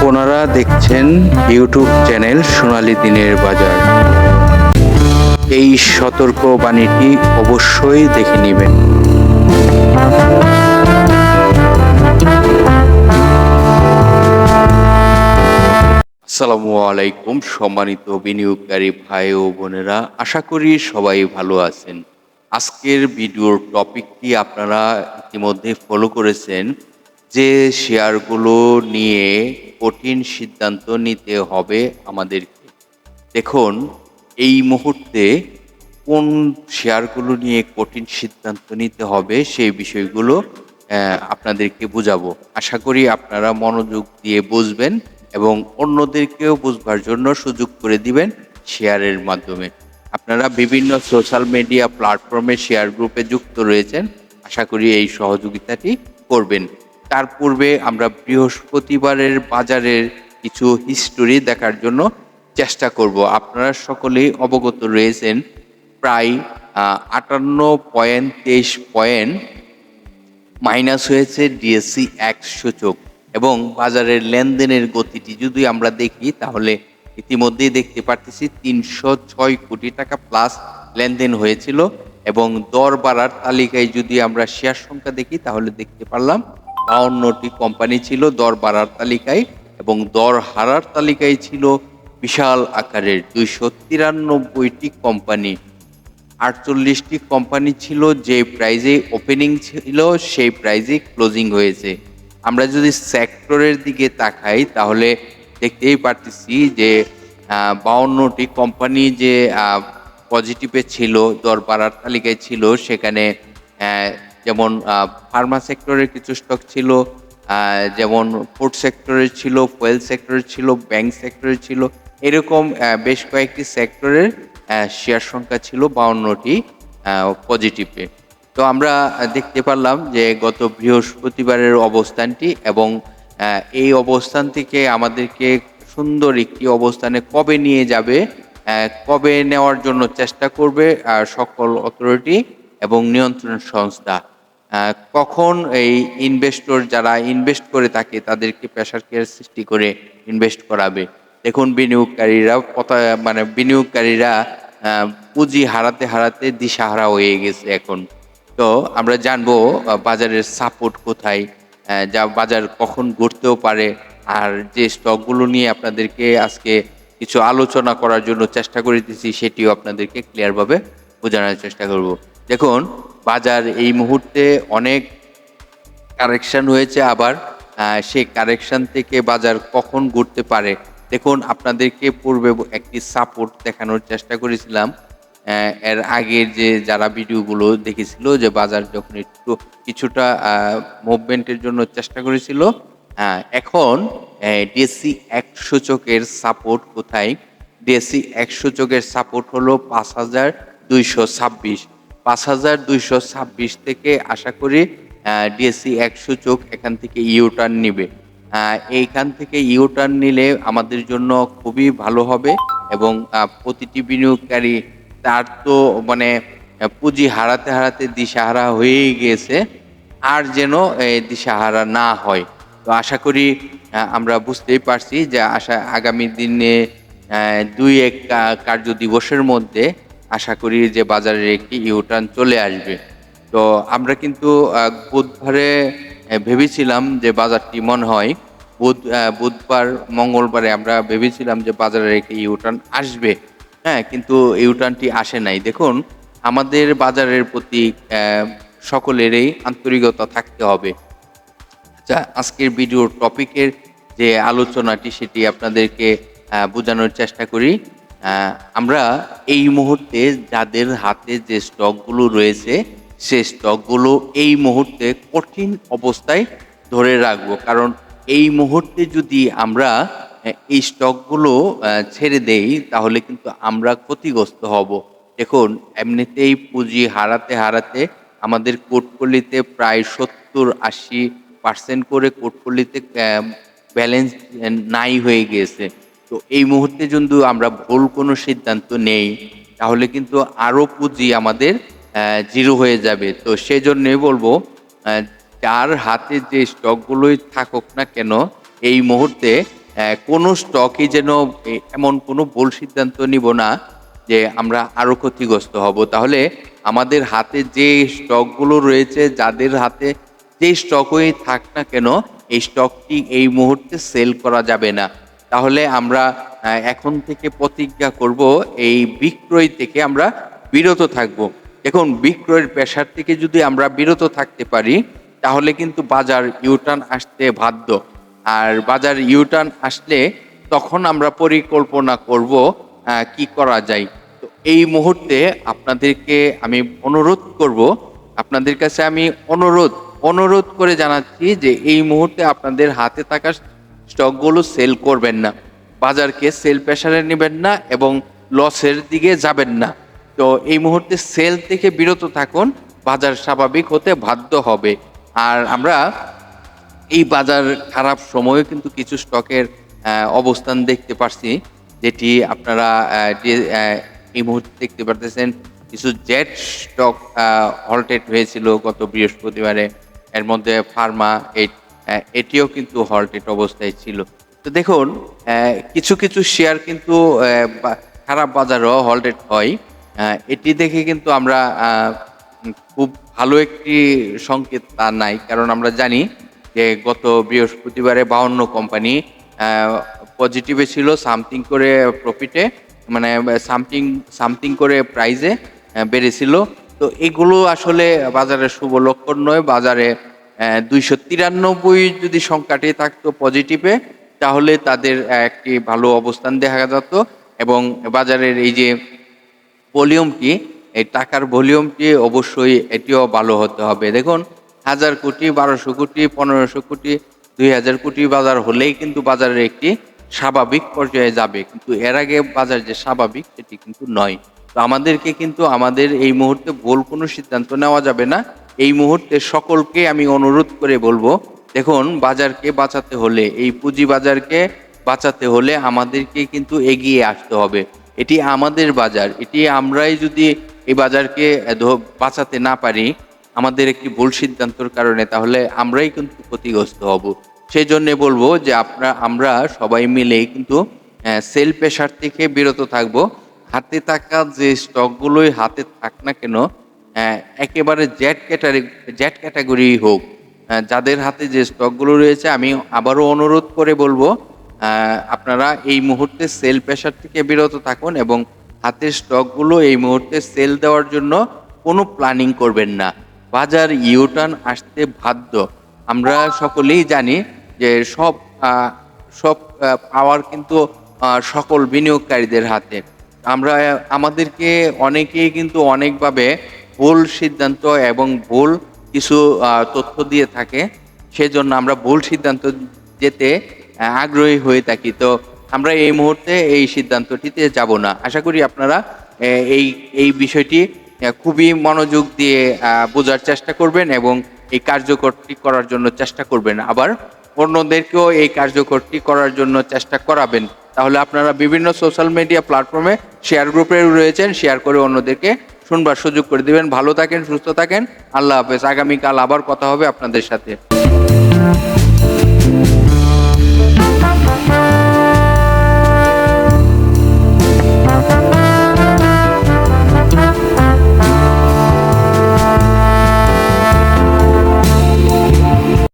আপনারা দেখছেন YouTube channel সোনালী দিনের বাজার। এই সতর্ক বাণীটি অবশ্যই দেখে নেবেন। আসসালামু আলাইকুম সম্মানিত বিনিয়োগকারী ভাই ও বোনেরা, আশা করি সবাই ভালো আছেন। আজকের ভিডিওর টপিকটি আপনারা ইতিমধ্যে ফলো করেছেন যে শেয়ারগুলো নিয়ে কঠিন সিদ্ধান্ত নিতে হবে আমাদেরকে। দেখুন, এই মুহূর্তে কোন শেয়ারগুলো নিয়ে কঠিন সিদ্ধান্ত নিতে হবে সেই বিষয়গুলো আপনাদেরকে বোঝাবো। আশা করি আপনারা মনোযোগ দিয়ে বুঝবেন এবং অন্যদেরকেও বুঝবার জন্য সুযোগ করে দিবেন শেয়ারের মাধ্যমে। আপনারা বিভিন্ন সোশ্যাল মিডিয়া প্ল্যাটফর্মে শেয়ার গ্রুপে যুক্ত রয়েছেন, আশা করি এই সহযোগিতাটি করবেন। তার পূর্বে আমরা বৃহস্পতিবারের বাজারের কিছু হিস্টোরি দেখার জন্য চেষ্টা করব। আপনারা সকলেই অবগত রয়েছেন প্রায় 58.23 পয়েন্ট মাইনাস হয়েছে ডিএসসি 100 সূচক এবং বাজারের লেনদেনের গতিটি যদি আমরা দেখি তাহলে ইতিমধ্যেই দেখতে পারতেছি 306 কোটি টাকা প্লাস লেনদেন হয়েছিল এবং দর বাড়ার তালিকায় যদি আমরা শেয়ার সংখ্যা দেখি তাহলে দেখতে পারলাম 52টি কোম্পানি ছিল দর বাড়ার তালিকায় এবং দর হারার তালিকায় ছিল বিশাল আকারের 293টি কোম্পানি। 48টি কোম্পানি ছিল যে প্রাইজে ওপেনিং ছিল সেই প্রাইজে ক্লোজিং হয়েছে। আমরা যদি সেক্টরের দিকে তাকাই তাহলে দেখতেই পারতেছি যে 52টি কোম্পানি যে পজিটিভে ছিল, দর বাড়ার তালিকায় ছিল, সেখানে যেমন ফার্মা সেক্টরের কিছু স্টক ছিল, যেমন ফুড সেক্টরের ছিল, ফুয়েল সেক্টরের ছিল, ব্যাংক সেক্টরের ছিল, এরকম বেশ কয়েকটি সেক্টরের শেয়ার সংখ্যা ছিল 52টি পজিটিভে। তো আমরা দেখতে পারলাম যে গত বৃহস্পতিবারের অবস্থানটি এবং এই অবস্থান থেকে আমাদেরকে সুন্দর একটি অবস্থানে কবে নিয়ে যাবে, কবে নেওয়ার জন্য চেষ্টা করবে সকল অথরিটি এবং নিয়ন্ত্রণ সংস্থা, কখন এই ইনভেস্টর যারা ইনভেস্ট করে থাকে তাদেরকে প্রেসার কেয়ার সৃষ্টি করে ইনভেস্ট করাবে। দেখুন, বিনিয়োগকারীরা পুঁজি হারাতে হারাতে দিশাহারা হয়ে গেছে এখন। তো আমরা জানবো বাজারের সাপোর্ট কোথায়, যা বাজার কখন ঘুরতেও পারে। আর যে স্টকগুলো নিয়ে আপনাদেরকে আজকে কিছু আলোচনা করার জন্য চেষ্টা করিতেছি সেটিও আপনাদেরকে ক্লিয়ারভাবে বোঝানোর চেষ্টা করব। দেখুন, বাজার এই মুহূর্তে অনেক কারেকশন হয়েছে, আবার সেই কারেকশন থেকে বাজার কখন ঘুরতে পারে। দেখুন, আপনাদেরকে পূর্বে একটি সাপোর্ট দেখানোর চেষ্টা করেছিলাম এর আগের যে যারা ভিডিওগুলো দেখেছিল, যে বাজার যখন একটু কিছুটা মুভমেন্টের জন্য চেষ্টা করেছিল। এখন ডিএসসি 100 সূচকের সাপোর্ট কোথায়? ডিএসসি 100 সূচকের সাপোর্ট হলো 5226। 5226 থেকে আশা করি ডিএসসি 100 সূচক এখান থেকে ইউটার্ন নিবে। এইখান থেকে ইউটার্ন নিলে আমাদের জন্য খুবই ভালো হবে এবং প্রতিটি বিনিয়োগকারী তার তো পুঁজি হারাতে হারাতে দিশাহারা হয়েই গিয়েছে, আর যেন দিশাহারা না হয়। তো আশা করি আমরা বুঝতেই পারছি যে আগামী দিনে 2-1 কার্য দিবসের মধ্যে আশা করি যে বাজারের একটি ইউটার্ন চলে আসবে। তো আমরা কিন্তু বুধবারে ভেবেছিলাম যে বাজারটি মনে হয় বুধবার মঙ্গলবারে আমরা ভেবেছিলাম যে বাজারের একটি ইউটার্ন আসবে, কিন্তু ইউটার্নটি আসে নাই। দেখুন, আমাদের বাজারের প্রতি সকলেরই আন্তরিকতা থাকতে হবে। আচ্ছা, আজকের ভিডিওর টপিকের যে আলোচনাটি সেটি আপনাদেরকে বোঝানোর চেষ্টা করি। আমরা এই মুহূর্তে যাদের হাতে যে স্টকগুলো রয়েছে সে স্টকগুলো এই মুহূর্তে কঠিন অবস্থায় ধরে রাখবো, কারণ এই মুহূর্তে যদি আমরা এই স্টকগুলো ছেড়ে দেই তাহলে কিন্তু আমরা ক্ষতিগ্রস্ত হব। দেখুন, এমনিতেই পুঁজি হারাতে হারাতে আমাদের পোর্টফোলিওতে প্রায় 70-80% করে পোর্টফোলিওতে ব্যালেন্স নাই হয়ে গিয়েছে। তো এই মুহূর্তে যদি আমরা ভুল কোনো সিদ্ধান্ত নেই তাহলে কিন্তু আরও পুঁজি আমাদের জিরো হয়ে যাবে। তো সেজন্যই বলবো, যার হাতে যে স্টকগুলোই থাকুক না কেন এই মুহূর্তে কোনো স্টকই যেন এমন কোনো ভুল সিদ্ধান্ত নিব না যে আমরা আরো ক্ষতিগ্রস্ত হব। তাহলে আমাদের হাতে যে স্টকগুলো রয়েছে, যাদের হাতে যেই স্টকই থাক না কেন, এই স্টকটি এই মুহূর্তে সেল করা যাবে না। তাহলে আমরা এখন থেকে প্রতিজ্ঞা করব এই বিক্রয় থেকে আমরা বিরত থাকব। দেখুন, বিক্রয়ের পেশার থেকে যদি আমরা বিরত থাকতে পারি, তাহলে কিন্তু বাজার ইউটার্ন আসতে বাধ্য। আর বাজার ইউটার্ন আসলে তখন আমরা পরিকল্পনা করব কি করা যায়। তো এই মুহূর্তে আপনাদেরকে আমি অনুরোধ করব, আপনাদের কাছে আমি অনুরোধ করে জানাচ্ছি যে এই মুহূর্তে আপনাদের হাতে থাকা স্টকগুলো সেল করবেন না। বাজারকে সেল প্রেসারে নেবেন না এবং লসের দিকে যাবেন না। তো এই মুহূর্তে সেল থেকে বিরত থাকুন, বাজার স্বাভাবিক হতে বাধ্য হবে। আর আমরা এই বাজার খারাপ সময়ে কিন্তু কিছু স্টকের অবস্থান দেখতে পারছি, যেটি আপনারা এই মুহূর্তে দেখতে পারতেছেন। কিছু জেট স্টক হল্টেড হয়েছিল গত বৃহস্পতিবারে। এর মধ্যে ফার্মা এটিও কিন্তু হল্টেড অবস্থায় ছিল। তো দেখুন, কিছু শেয়ার কিন্তু খারাপ বাজারও হল্টেড হয়। এটি দেখে কিন্তু আমরা খুব ভালো একটি সংকেত তা নাই, কারণ আমরা জানি যে গত বৃহস্পতিবারে 52 কোম্পানি পজিটিভে ছিল, সামথিং করে প্রফিটে, মানে সামথিং করে প্রাইজে বেড়েছিল। তো এগুলো আসলে বাজারের শুভ লক্ষণ নয়। বাজারে 293 যদি সংখ্যাটি থাকতো পজিটিভে, তাহলে তাদের একটি ভালো অবস্থান দেখা যেত এবং বাজারের এই যে ভলিউমটি, এই টাকার ভলিউমটি অবশ্যই এটিও ভালো হতে হবে। দেখুন, 1000 কোটি, 1200 কোটি, 1500 কোটি, 2000 কোটি বাজার হলেই কিন্তু বাজারের একটি স্বাভাবিক পর্যায়ে যাবে, কিন্তু এর আগে বাজার যে স্বাভাবিক সেটি কিন্তু নয়। তো আমাদেরকে কিন্তু আমাদের এই মুহূর্তে ভুল কোনো সিদ্ধান্ত নেওয়া যাবে না। এই মুহূর্তে সকলকে আমি অনুরোধ করে বলবো, দেখুন, বাজারকে বাঁচাতে হলে, এই পুঁজি বাজারকে বাঁচাতে হলে আমাদেরকে কিন্তু এগিয়ে আসতে হবে। এটি আমাদের বাজার, এটি আমরাই যদি এই বাজারকে বাঁচাতে না পারি আমাদের একটি ভুল সিদ্ধান্তর কারণে, তাহলে আমরাই কিন্তু ক্ষতিগ্রস্ত হব। সেই জন্য বলবো যে আমরা সবাই মিলেই কিন্তু সেল প্রেসার থেকে বিরত থাকব। হাতে থাকা যে স্টকগুলোই হাতে থাক না কেন, একেবারে জেড ক্যাটাগরি হোক, যাদের হাতে যে স্টকগুলো রয়েছে, আমি আবারও অনুরোধ করে বলবো আপনারা এই মুহূর্তে সেল প্রেসার থেকে বিরত থাকুন এবং হাতের স্টকগুলো এই মুহূর্তে সেল দেওয়ার জন্য কোনো প্ল্যানিং করবেন না। বাজার ইউটার্ন আসতে বাধ্য। আমরা সকলেই জানি যে সব পাওয়ার কিন্তু সকল বিনিয়োগকারীদের হাতে। আমাদেরকে অনেকেই কিন্তু অনেকভাবে ভুল সিদ্ধান্ত এবং ভুল কিছু তথ্য দিয়ে থাকে, সেজন্য আমরা ভুল সিদ্ধান্ত যেতে আগ্রহী হয়ে থাকি। তো আমরা এই মুহূর্তে এই সিদ্ধান্তটিতে যাব না। আশা করি আপনারা এই এই বিষয়টি খুবই মনোযোগ দিয়ে বোঝার চেষ্টা করবেন এবং এই কার্যকরটি করার জন্য চেষ্টা করবেন। আবার অন্যদেরকেও এই কার্যকরটি করার জন্য চেষ্টা করাবেন। তাহলে আপনারা বিভিন্ন সোশ্যাল মিডিয়া প্ল্যাটফর্মে শেয়ার গ্রুপে রয়েছেন, শেয়ার করে অন্যদেরকে শুনবার সুযোগ করে দিবেন। ভালো থাকেন, সুস্থ থাকেন। আল্লাহ হাফেজ। আগামীকাল আবার কথা হবে আপনাদের সাথে।